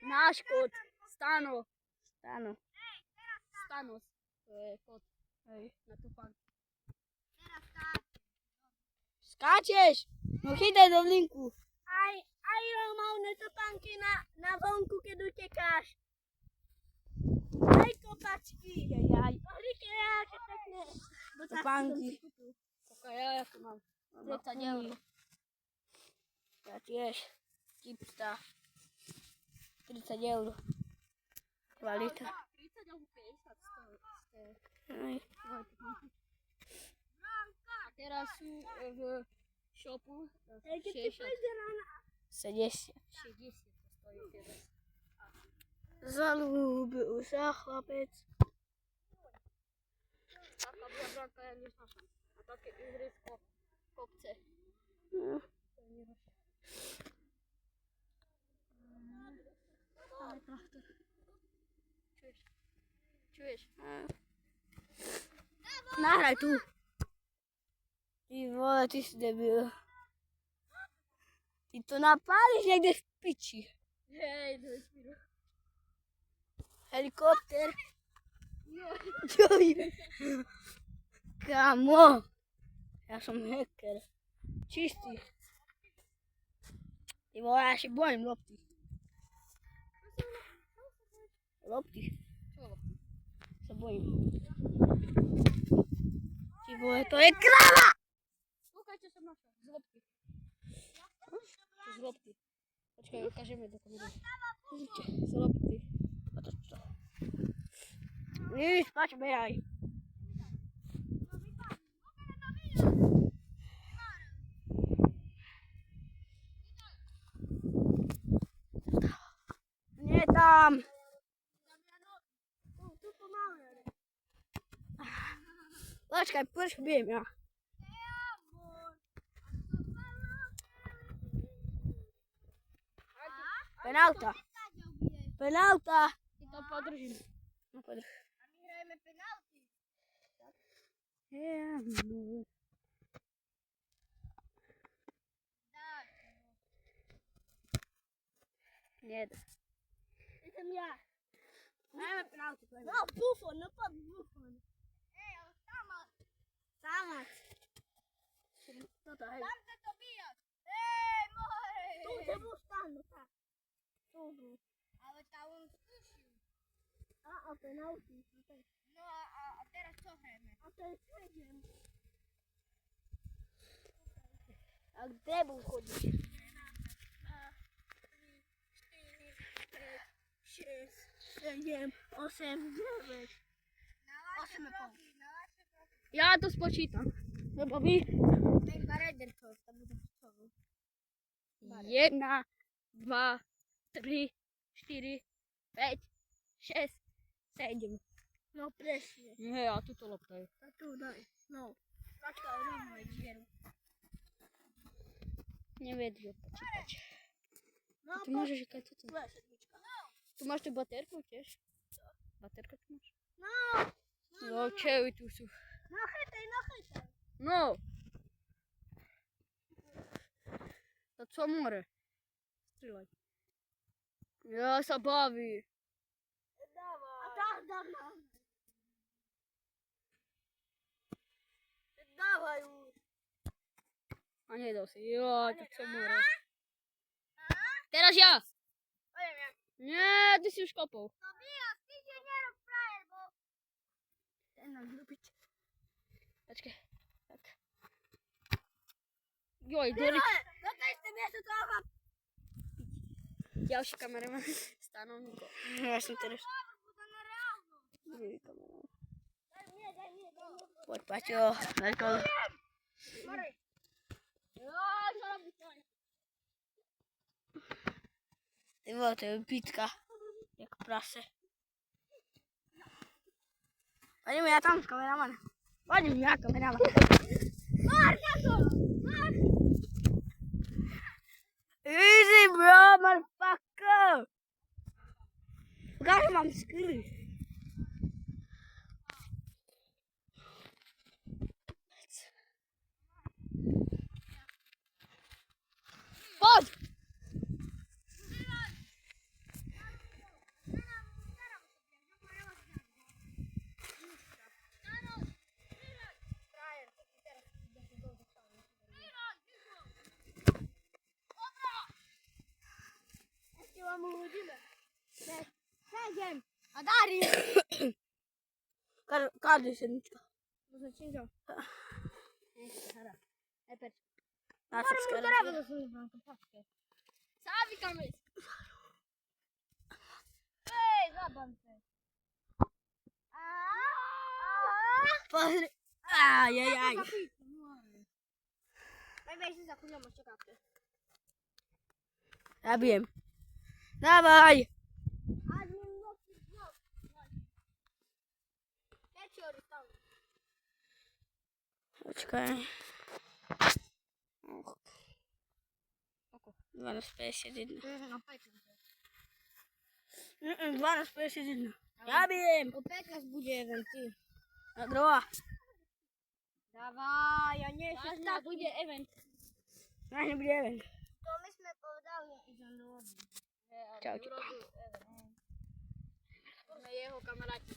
Náš kot. Stano. Stanos. To je kot. Hej, na topánku. Skáčeš? No chytaj do linku. Aj mám na topánky na vonku, keď utekáš. Aj kopačky. Jaj. Pozrite, aké pekné. Topánky. Taká ja to mám. 30 eur. Ja tiež. Tipsta. 30 eur. Kvalita. 30 alebo 50 Hej. A teraz sú v shopu 60. 60 to stojí teraz. Zalúbil sa chlapec. Taká bránka ja neznášam. A také ihrisko kopce. To je nevaše. Ale traktor. Čuješ? Nahraj tu. Ty vole, ty si debil. Ty to napáliš niekde v piči. Hej, do vesmíru. Helikopter. Joj. Kamo. Ja som hacker. Čistý. Ty vole, ja si bojím lopty. Lopty. Čo lopty? Sa bojím. Ty vole, to je kráva! Slúchaj, čo som našla. Z lopty. Z lopty. Počkaj, ukážeme do kamery. Z lopty. A to čo? Víš, pač, behaj. Nie tam. Tu pomáhne. Počkaj, prš bijem ja. Penálta. Penálta. Ty to podržím. No podrž. A my hrajeme penalty. Nie. Idem ja. Hrajeme penáltu. No, Buffon, no pod Buffon. Ale Samac. Samac. Toto, hej. Tam sa to bijať. Môj. Tu sa bol stánu, tak. Tu bol. Ale tam on skúšil. A penalty. No a teraz čo hrajeme? A teraz čo idem? A kde bol chodiť? 1, 2, 3, 4, 5, 6, 7, 8, 9. 8,5. Ja to spočítam. Lebo vy... Tak Baredelko, to bude pocovu. 1, 2, 3, 4, 5, 6, 7. No presne. Nie, ja tuto loptajú. A tu daj. No. Počkaj, rovno je dieru. Nevedí ho počítať. No, Tu môžeš ikať toto. tvoja sedmička. Tu máš tú baterku tiež? Baterka tu máš? No. No, čevi tu sú. No chytaj, no chytaj. No! To co more? Strieľaj. Ja sa baví. Dávaj. A tak dávaj. Dávaj už. A nedal si. Jo, to co more. Teraz ja. Pojem ja. Nie, ty si už kopol. No Bias, ty si nerob frajer, bo... Ten nám zrobiť. Počkaj. Tak. Joj, Dorik. No to isté miesto toho. Ďalší kameraman. Stanovníko. Ja som teraz druhý kameraman. Daj mne. Poď, Paťo. Veľko. Mori. Čo robíš? Ty vole, to je bitka. Jak prase. Poďme ja tam, kameraman. Poďme ja, kameraman. Mar na to! Mar! Easy, bro, motherfucker. Ukáž, mám skilly. A, 10. Možno činžo. Hara. Eper. Na srpské Treba razvije. da se uzmem to pačke. Savi kamer. Ej, zabam se. Pozri. Ajajaj. Najveći za kuljamo što kapte. Zabijem. Dawaj. Admin loki blok. Leci orystał. Poczekaj. 12,51. Na 15. 12,51. Zabijem. O 15 bude jeden, ty. Na druhá. Dawaj, ja nie Vážne jestem taki. bude event. Vážne bude event. To my sme povedali, idem do vody. Čau, čau. Sme jeho kamaráti.